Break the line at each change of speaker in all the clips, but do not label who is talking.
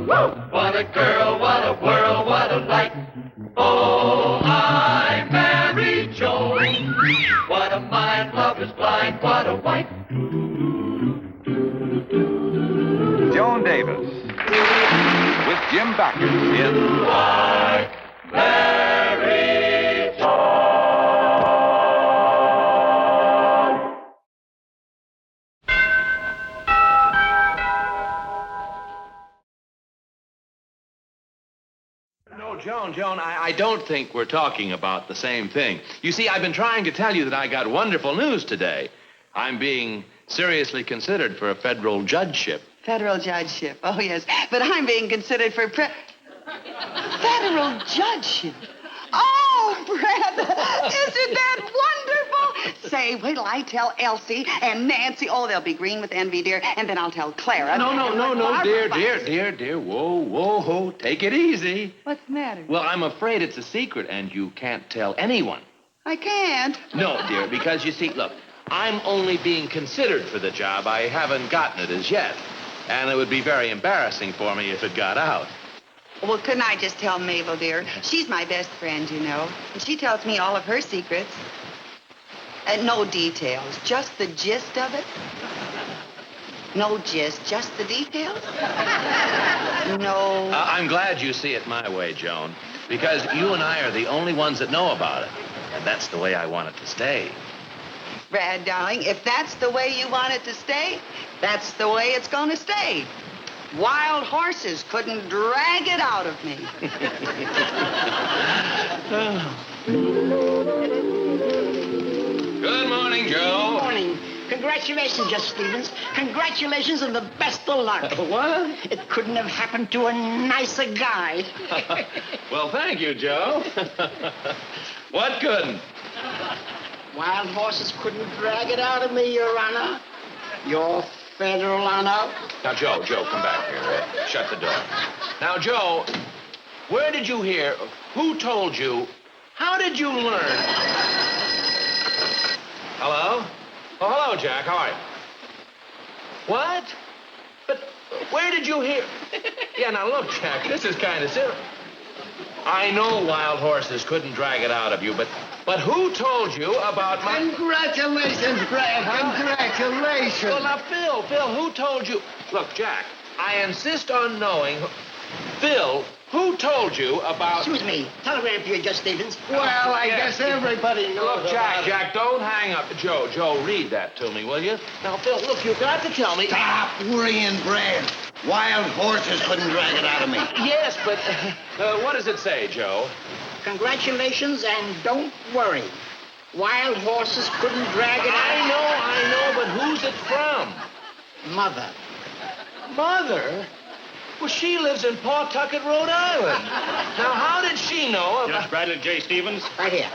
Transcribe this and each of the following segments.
What a girl, what a world, what a light. Oh, I married Joan. What a mind, love is blind, what a wife.
Joan Davis with Jim Bakker in
I married Joan.
No, Joan, I don't think we're talking about the same thing. You see, I've been trying to tell you that I got wonderful news today. I'm being seriously considered for a federal judgeship.
Federal Judgeship, oh, yes. But I'm being considered for Federal Judgeship. Oh, Brad, isn't that wonderful? Say, wait till I tell Elsie and Nancy. Oh, they'll be green with envy, dear. And then I'll tell Clara.
No, dear. Whoa. Take it easy.
What's the matter?
Well, I'm afraid it's a secret, and you can't tell anyone.
I can't.
No, dear, because you see, look, I'm only being considered for the job. I haven't gotten it as yet. And it would be very embarrassing for me if it got out.
Well, couldn't I just tell Mabel, dear? She's my best friend, you know. And she tells me all of her secrets. No details, just the gist of it. No gist, just the details? No.
I'm glad you see it my way, Joan, because you and I are the only ones that know about it. And that's the way I want it to stay.
Brad, darling, if that's the way you want it to stay, that's the way it's going to stay. Wild horses couldn't drag it out of me.
Good morning, Joe.
Good morning. Congratulations, Judge Stevens. Congratulations and the best of luck.
What?
It couldn't have happened to a nicer guy.
Well, thank you, Joe. What couldn't?
Wild horses couldn't drag it out of me, Your Honor. Your federal honor.
Now, Joe, come back here. Shut the door. Now, Joe, where did you hear? Who told you? How did you learn? Hello? Oh, hello, Jack. How are you? What? But where did you hear? Yeah, now, look, Jack, this is kind of silly. I know wild horses couldn't drag it out of you, but who told you about my...
Congratulations, Brad. Congratulations.
Well, now, Phil, who told you... Look, Jack, I insist on knowing... Phil, who told you about...
Excuse me. Telegram for you, Judge Stevens.
Well, I guess everybody knows.
Look, Jack, don't hang up. Joe, read that to me, will you? Now, Phil, look, you've got to tell me...
Stop worrying, Brad. Wild horses couldn't drag it out of me.
Yes, but what does it say, Joe?
Congratulations and don't worry. Wild horses couldn't drag it out.
I know, but who's it from?
Mother.
Mother? Well, she lives in Pawtucket, Rhode Island. Now, how did she know about...
Judge Bradley J. Stevens.
Right here.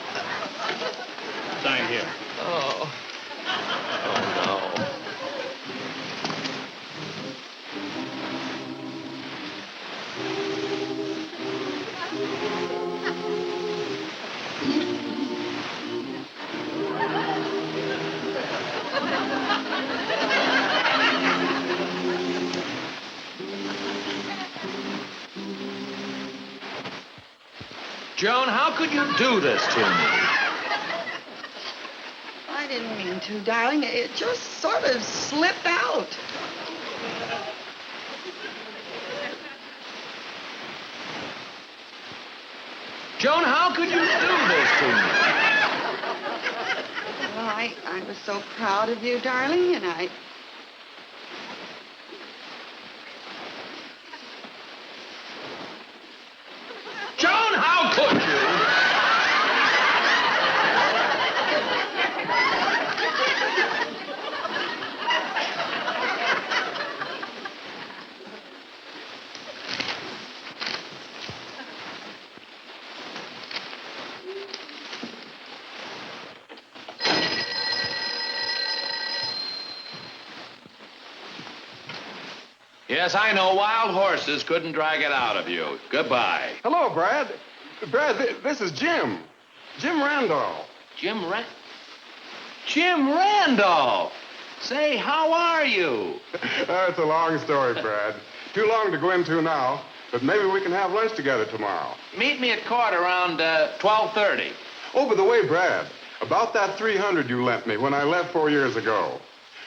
Sign here.
Oh, no. Joan, how could you do this to me?
I didn't mean to, darling. It just sort of slipped out.
Joan, how could you do this to me?
Well, I was so proud of you, darling, and I...
Joan, how could you? Yes, I know. Wild horses couldn't drag it out of you. Goodbye.
Hello, Brad. Brad, this is Jim. Jim Randolph.
Jim Randolph. Say, how are you?
It's a long story, Brad. Too long to go into now, but maybe we can have lunch together tomorrow.
Meet me at court around 12:30.
Oh, by the way, Brad, about that $300 you lent me when I left 4 years ago.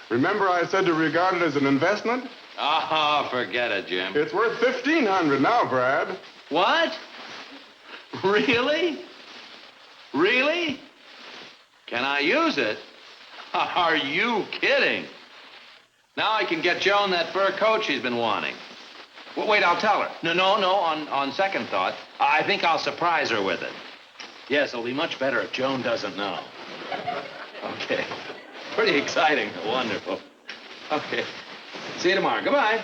Remember I said to regard it as an investment?
Oh, forget it, Jim.
It's worth $1,500 now, Brad.
What? Really? Really? Can I use it? Are you kidding? Now I can get Joan that fur coat she's been wanting. Well, wait, I'll tell her. No, on second thought, I think I'll surprise her with it. Yes, it'll be much better if Joan doesn't know. Okay. Pretty exciting. Wonderful. Okay. See you tomorrow. Goodbye.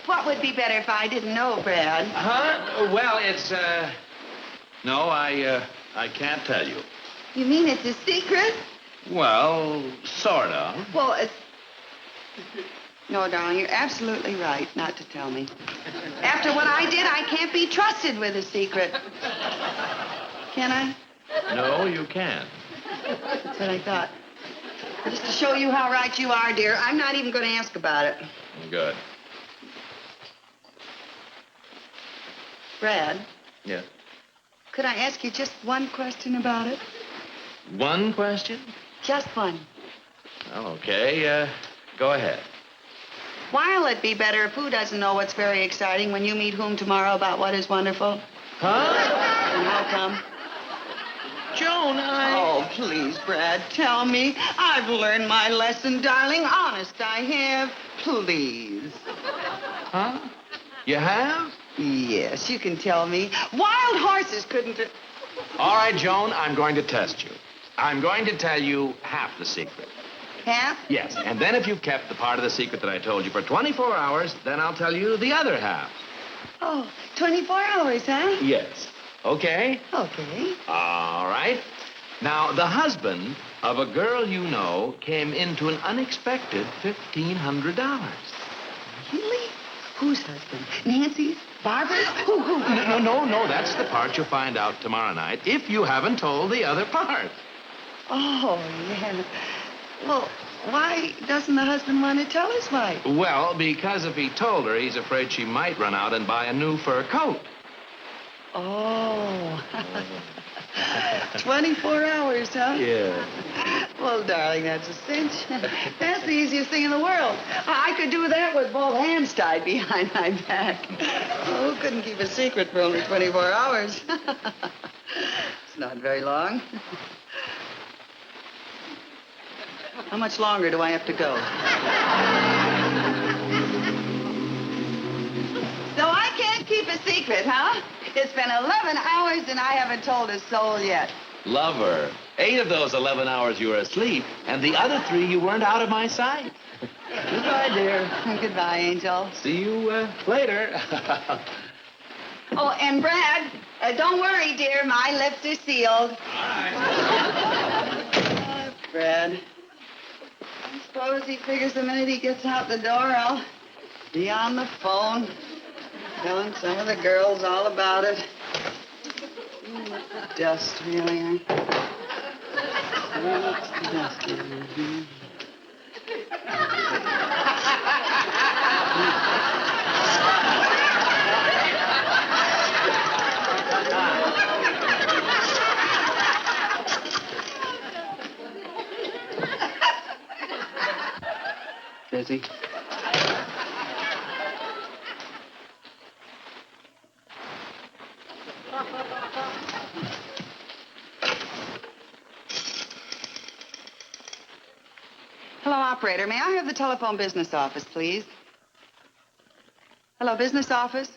What would be better if I didn't know, Brad?
Huh? Well, it's, no, I can't tell you.
You mean it's a secret?
Well, sort of.
Well, it's... No, darling, you're absolutely right not to tell me. After what I did, I can't be trusted with a secret. Can I?
No, you can't.
That's what I thought. Just to show you how right you are, dear, I'm not even going to ask about it.
Good.
Brad,
Yes.
could I ask you just one question about it?
One question?
Just one.
Well, okay. Go ahead.
Why'll it be better if who doesn't know what's very exciting when you meet whom tomorrow about what is wonderful?
Huh?
And how come?
Joan,
Oh, please, Brad, tell me. I've learned my lesson, darling. Honest, I have. Please.
Huh? You have?
Yes, you can tell me. Wild horses couldn't...
All right, Joan, I'm going to test you. I'm going to tell you half the secret.
Half?
Yes, and then if you've kept the part of the secret that I told you for 24 hours, then I'll tell you the other half.
Oh, 24 hours, huh?
Yes. Okay?
Okay.
All right. Now, the husband of a girl you know came into an unexpected $1,500.
Really? Whose husband? Nancy's? Barbara's? Who?
No. That's the part you'll find out tomorrow night if you haven't told the other part.
Oh, yeah. Well, why doesn't the husband want to tell his wife?
Well, because if he told her, he's afraid she might run out and buy a new fur coat.
Oh. 24 hours, huh?
Yeah.
Well, darling, that's a cinch. That's the easiest thing in the world. I could do that with both hands tied behind my back. Oh, who couldn't keep a secret for only 24 hours? It's not very long. How much longer do I have to go? So I can't keep a secret, huh? It's been 11 hours and I haven't told a soul yet.
Lover. 8 of those 11 hours you were asleep, and the other 3 you weren't out of my sight.
Goodbye, dear. Goodbye, Angel.
See you later.
Oh, and Brad, don't worry, dear. My lips are sealed. Brad. I suppose he figures the minute he gets out the door, I'll be on the phone, telling some of the girls all about it. What the dust, really, huh? What's the dust, really? Busy. Hello, operator. May I have the telephone business office, please? Hello, business office?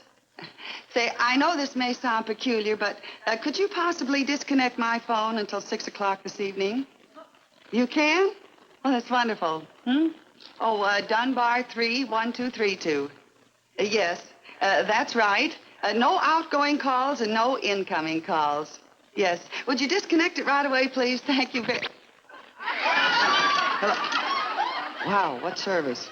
Say, I know this may sound peculiar, but could you possibly disconnect my phone until 6 o'clock this evening? You can? Oh, that's wonderful. Oh, Dunbar 31232. Yes, that's right. No outgoing calls and no incoming calls. Yes. Would you disconnect it right away, please? Thank you very... Hello. Wow, what service?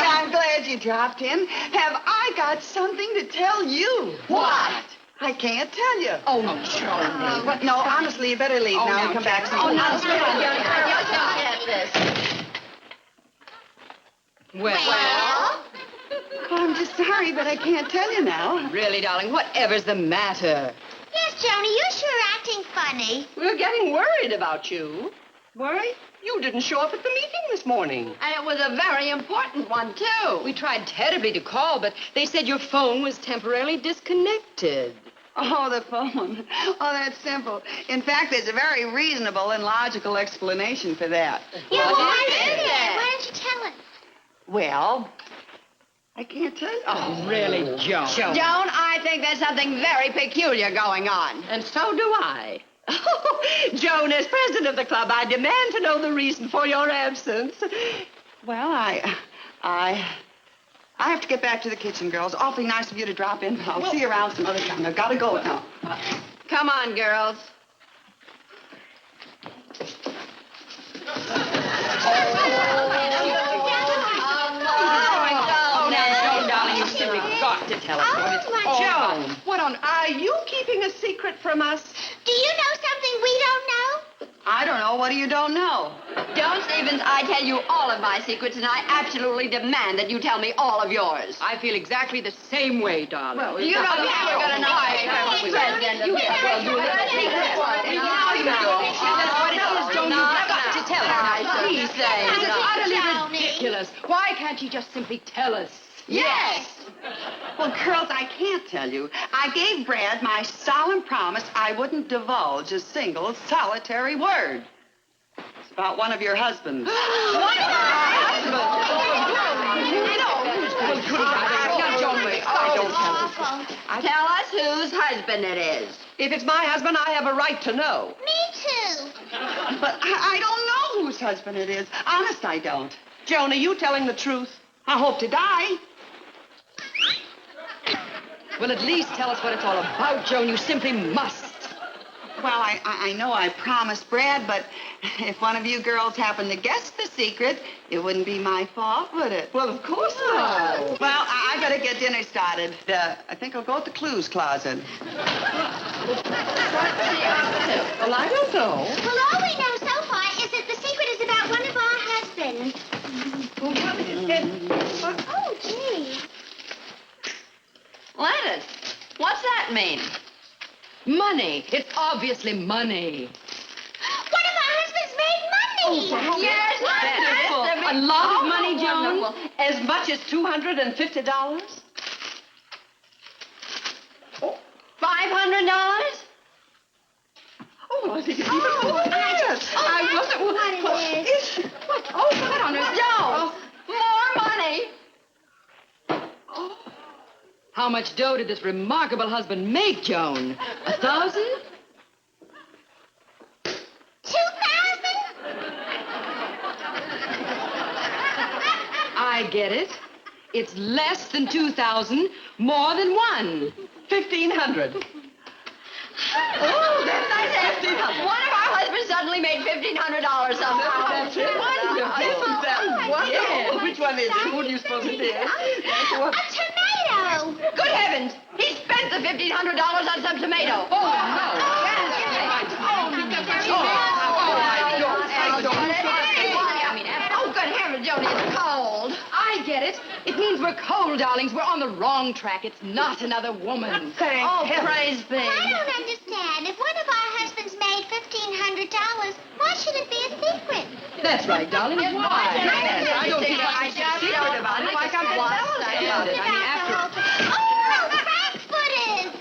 I'm glad you dropped in. Have I I got something to tell you.
What?
I can't tell you.
Oh, Joan.
No, honestly, you better leave now and come back soon.
Oh, now, get this.
Well,
Oh, I'm just sorry, but I can't tell you now.
really, darling, whatever's the matter?
Yes, Joni, you're sure acting funny.
We're getting worried about you. Worried? You didn't show up at the meeting this morning.
And it was a very important one, too. We tried terribly to call, but they said your phone was temporarily disconnected.
Oh, the phone. Oh, that's simple. In fact, there's a very reasonable and logical explanation for that.
Yeah,
What
why
is
is
it?
it? Why don't you tell us?
Well, I can't tell you.
Oh, really, Joan?
Joan, I think there's something very peculiar going on. And so do I. Joan, as president of the club, I demand to know the reason for your absence.
Well, I have to get back to the kitchen, girls. Awfully nice of you to drop in. I'll see you around some other time. I've got to go now.
Come on, girls. Joan, darling, you simply got to tell us what it's... Joan, what on... Are you keeping a secret from us?
Do you know something we don't know?
I don't know. What do you don't know?
Don't, Stevens. I tell you all of my secrets, and I absolutely demand that you tell me all of yours.
I feel exactly the same way, darling.
You don't think we're going to know I'm president of the club.
Joan, you've got to tell us.
Please say
This is utterly
Johnny.
ridiculous. Why can't you just simply tell us?
Yes.
Well, girls, I can't tell you. I gave Brad my solemn promise I wouldn't divulge a single solitary word. It's about one of your husbands.
One of our Tell us whose husband it is. If it's my husband, I have a right to know.
Me too.
But I don't know whose husband it is. Honest, I don't.
Joan, are you telling the truth?
I hope to die.
Well, at least tell us what it's all about, Joan. You simply must.
Well, I know I promised Brad, but if one of you girls happened to guess the secret, it wouldn't be my fault, would it?
Well, of course not.
Well, I better get dinner started. I think I'll go at the clues closet.
Well, I don't know.
Well, all we know so far is that the secret is about one of our husbands. Oh, gee.
Gladys, what's that mean?
Money. It's obviously money.
One of our husbands made money.
Yes,
wonderful. A lot of money, Joan?
Wonderful. As much as $250? Oh, $500?
Oh, I think it's even more.
Yes.
I wasn't...
What it is.
Oh, what on earth? Joan, more money.
How much dough did this remarkable husband make, Joan? 1,000?
2,000?
I get it. It's less than 2,000, more than one.
1,500. Oh, that's nice. One of our husbands suddenly made $1,500 somehow.
That's wonderful. Isn't that wonderful?
Yes.
Which one is it? Who do you suppose it is?
A tomato.
Good heavens! He spent the $1,500 on some tomato.
Oh, no.
Oh, good heavens, Joni, it's cold.
I get it. It means we're cold, darlings. We're on the wrong track. It's not another woman.
Oh, praise be.
I don't understand. If one of our husbands made $1,500, why should it be a secret?
That's right, darling. Why? I don't think I should
just
secret
heard
about it.
Like I'm
Understand it. I mean, after...
Oh, Frankfurters!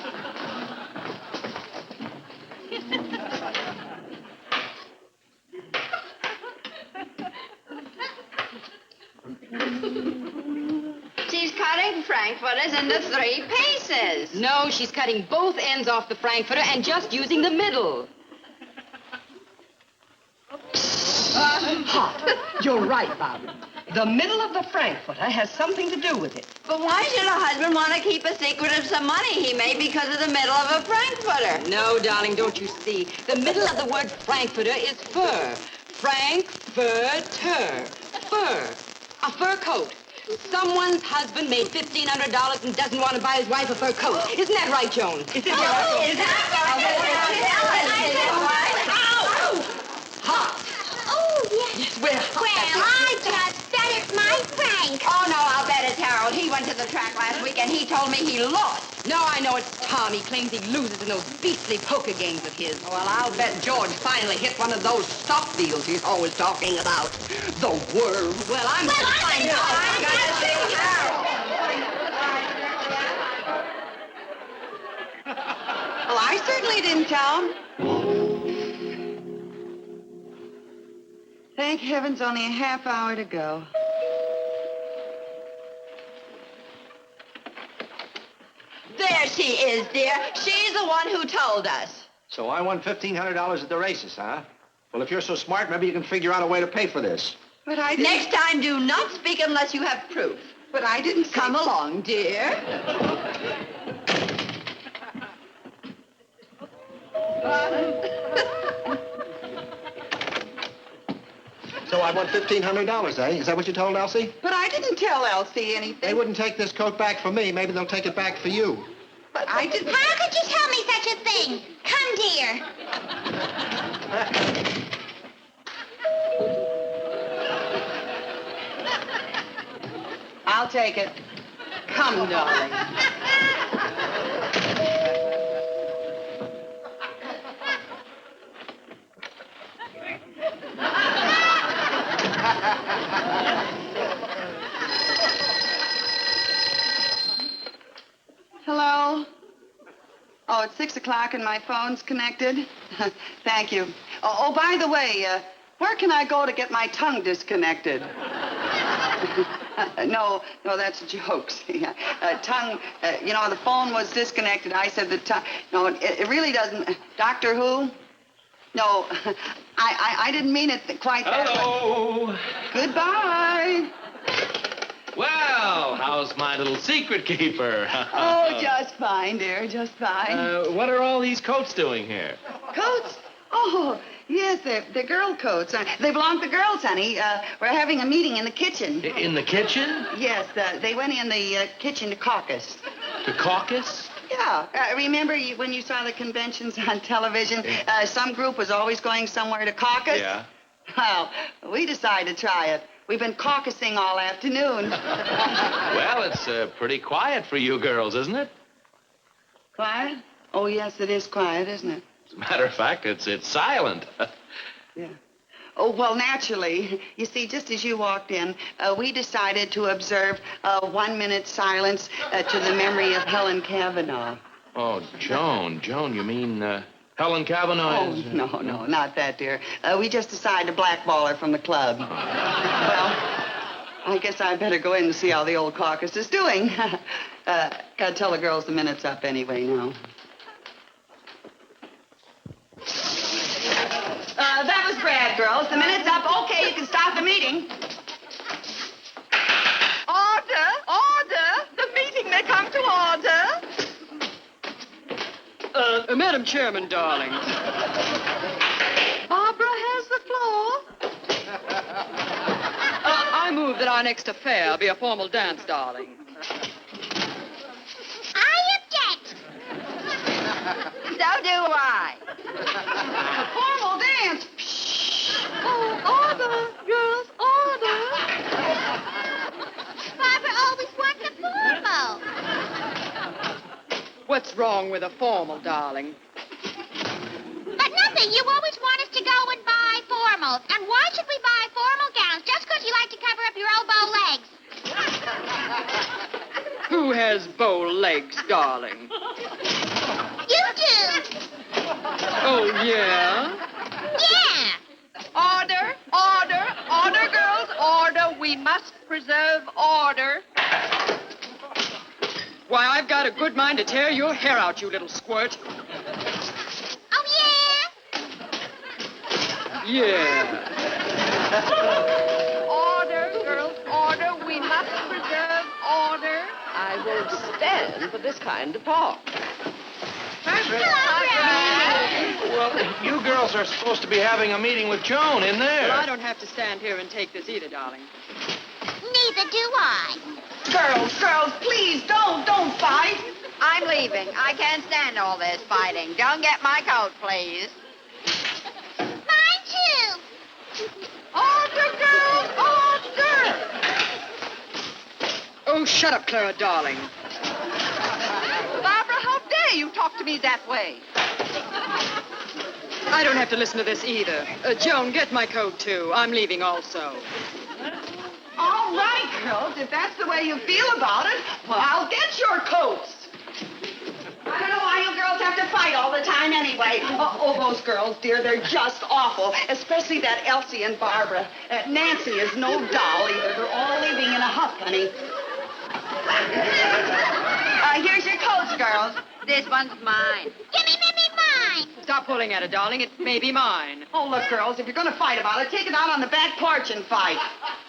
She's cutting frankfurters into 3 pieces.
No, she's cutting both ends off the frankfurter and just using the middle.
You're right, Bob. The middle of the frankfurter has something to do with it.
But why should a husband want to keep a secret of some money he made because of the middle of a frankfurter?
No, darling, don't you see? The middle of the word frankfurter is fur. Frankfurter. Fur. A fur coat. Someone's husband made $1,500 and doesn't want to buy his wife a fur coat. Isn't that right, Joan? Is it right? Hot.
Oh, yes.
Yes, we're hot.
Well, I just bet it's my Frank.
Oh, no, I'll bet it's Harold. He went to the track last week, and he told me he lost.
No, I know it's Tom. He claims he loses in those beastly poker games of his.
Well, I'll bet George finally hit one of those stock deals he's always talking about. The world.
Well, I'm going to find out.
I'm going to see Harold.
Well, I certainly didn't tell him. Thank heavens, only a half hour to go.
There she is, dear. She's the one who told us.
So I won $1,500 at the races, huh? Well, if you're so smart, maybe you can figure out a way to pay for this.
But I didn't...
Next time, do not speak unless you have proof.
But I didn't say...
Come along, dear.
So I won $1,500, eh? Is that what you told Elsie?
But I didn't tell Elsie anything.
They wouldn't take this coat back for me. Maybe they'll take it back for you.
But I didn't...
How could you tell me such a thing? Come, dear.
I'll take it. Come, darling. Hello? Oh, it's 6 o'clock and my phone's connected? Thank you. Oh, by the way, where can I go to get my tongue disconnected? No, that's a joke. See, tongue, the phone was disconnected. I said the tongue. No, it really doesn't. Doctor Who? No, I didn't mean it quite that way.
Hello.
Goodbye.
Well, how's my little secret keeper?
Oh, just fine, dear, just fine.
What are all these coats doing here?
Coats? Oh, yes, they're girl coats. They belong to girls, honey. We're having a meeting in the kitchen.
In the kitchen?
Yes, they went in the kitchen to caucus.
To caucus?
Yeah. Remember when you saw the conventions on television? Some group was always going somewhere to caucus?
Yeah.
Well, we decided to try it. We've been caucusing all afternoon.
Well, it's pretty quiet for you girls, isn't it?
Quiet? Oh, yes, it is quiet, isn't it?
As a matter of fact, it's silent.
Yeah. Oh, well, naturally. You see, just as you walked in, we decided to observe 1 minute silence to the memory of Helen Kavanaugh.
Oh, Joan, you mean Helen Kavanaugh
Oh,
is...
no, not that, dear. We just decided to blackball her from the club. Well, I guess I better go in and see how the old caucus is doing. Gotta tell the girls the minute's up anyway now. That was Brad, girls. The minute's up. Okay, you can start the meeting. Order! The meeting may come to order.
Madam Chairman, darling.
Barbara has the floor.
I move that our next affair be a formal dance, darling.
I object.
So do I.
A formal dance. Oh, order, girls, order.
Barbara always wants a formal.
What's wrong with a formal, darling?
But nothing. You always want us to go and buy formals. And why should we buy formal gowns? Just because you like to cover up your elbow legs.
Who has bow legs, darling?
You do.
Oh, yeah?
Yeah.
Order, girls, order. We must preserve order.
Why, I've got a good mind to tear your hair out, you little squirt.
Oh,
Yeah.
Order, girls, order. We must preserve order.
I won't stand for this kind of talk.
Well, you girls are supposed to be having a meeting with Joan in there.
Well, I don't have to stand here and take this either, darling.
No, Neither do I.
Girls, please, don't fight.
I'm leaving. I can't stand all this fighting. Don't get my coat, please.
Mine, too.
Order, girls, order.
Oh, shut up, Clara, darling.
Barbara, how dare you talk to me that way?
I don't have to listen to this either. Joan, get my coat, too. I'm leaving also.
All right, girls, if that's the way you feel about it, well, I'll get your coats. I don't know why you girls have to fight all the time anyway. Oh, those girls, dear, they're just awful, especially that Elsie and Barbara. Nancy is no doll either. They're all living in a huff, honey. Here's your coats, girls.
This one's mine.
Gimme mine.
Stop pulling at it, darling. It may be mine.
Oh, look, girls, if you're going to fight about it, take it out on the back porch and fight.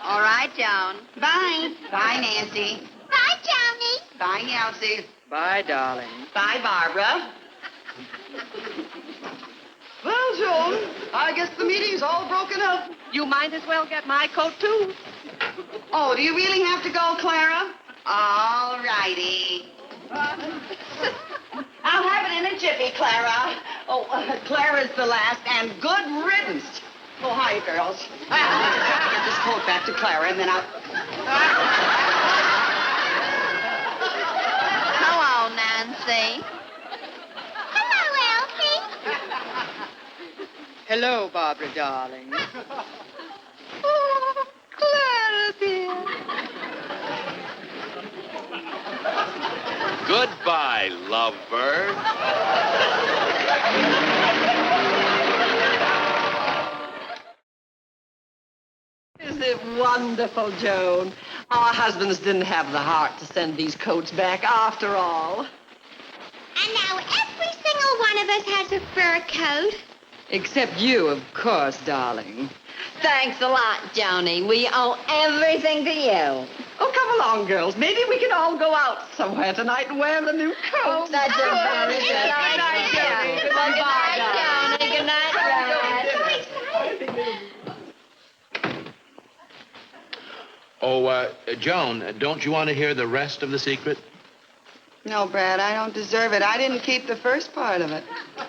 All right, Joan.
Bye. Bye, Nancy.
Bye, Johnny.
Bye, Elsie.
Bye, darling.
Bye, Barbara. Well, Joan, I guess the meeting's all broken up.
You might as well get my coat, too.
Oh, do you really have to go, Clara? All righty. I'll have it in a jiffy, Clara. Oh, Clara's the last, and good riddance. Oh, hi, girls. I'll get this coat back to Clara, and then I'll...
Hello, Nancy.
Hello, Elsie.
Hello, Barbara, darling.
Oh, Clara, dear.
Goodbye, lovebird.
Is it wonderful, Joan? Our husbands didn't have the heart to send these coats back after all.
And now every single one of us has a fur coat.
Except you, of course, darling.
Thanks a lot, Joni. We owe everything to you.
Oh, come along, girls. Maybe we can all go out somewhere tonight and wear the new coats.
That's a very good idea. Good night, Joni. Good night, Brad.
Oh, Joan, don't you want to hear the rest of the secret?
No, Brad, I don't deserve it. I didn't keep the first part of it.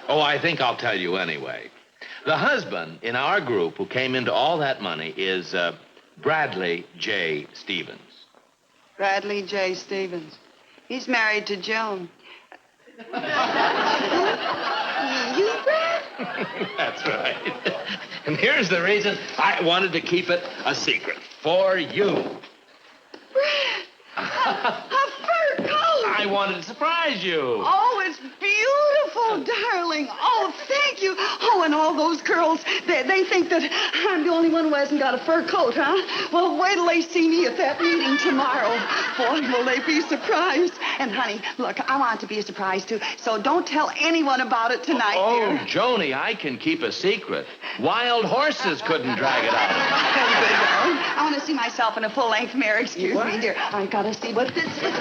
Oh, I think I'll tell you anyway. The husband in our group who came into all that money is Bradley J. Stevens.
Bradley J. Stevens. He's married to Joan. You, Brad?
That's right. And here's the reason I wanted to keep it a secret for you.
Brad, a fur coat.
I wanted to surprise you.
Oh, it's beautiful, darling. Oh, thank you. Oh, and all those girls, they think that I'm the only one who hasn't got a fur coat, huh? Well, wait till they see me at that meeting tomorrow. Boy, will they be surprised. And, honey, look, I want it to be a surprise, too, so don't tell anyone about it tonight,
Oh,
dear.
Joni, I can keep a secret. Wild horses couldn't drag it out of me.
I want to see myself in a full-length mirror. Excuse me, dear. I got to see what this is.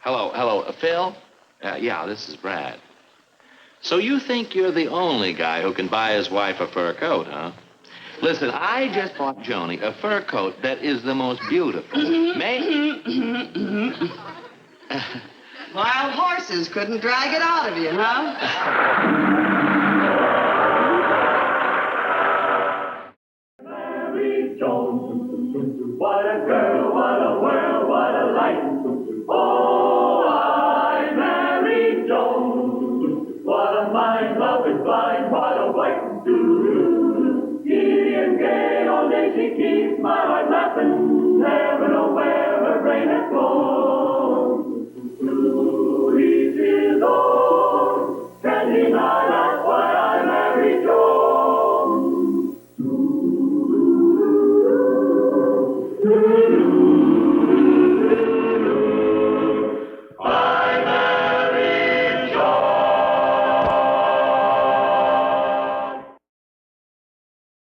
Hello, Phil? Yeah, this is Brad. So you think you're the only guy who can buy his wife a fur coat, huh? Listen, I just bought Joni a fur coat that is the most beautiful.
Wild horses couldn't drag it out of you, huh?
Mary Joan, what a girl, what a world, what a life. Oh, I married Joan. What a mind, love is blind, what a wife do. Giddy and gay, all day she keeps my heart laughing. Never know where her brain has gone.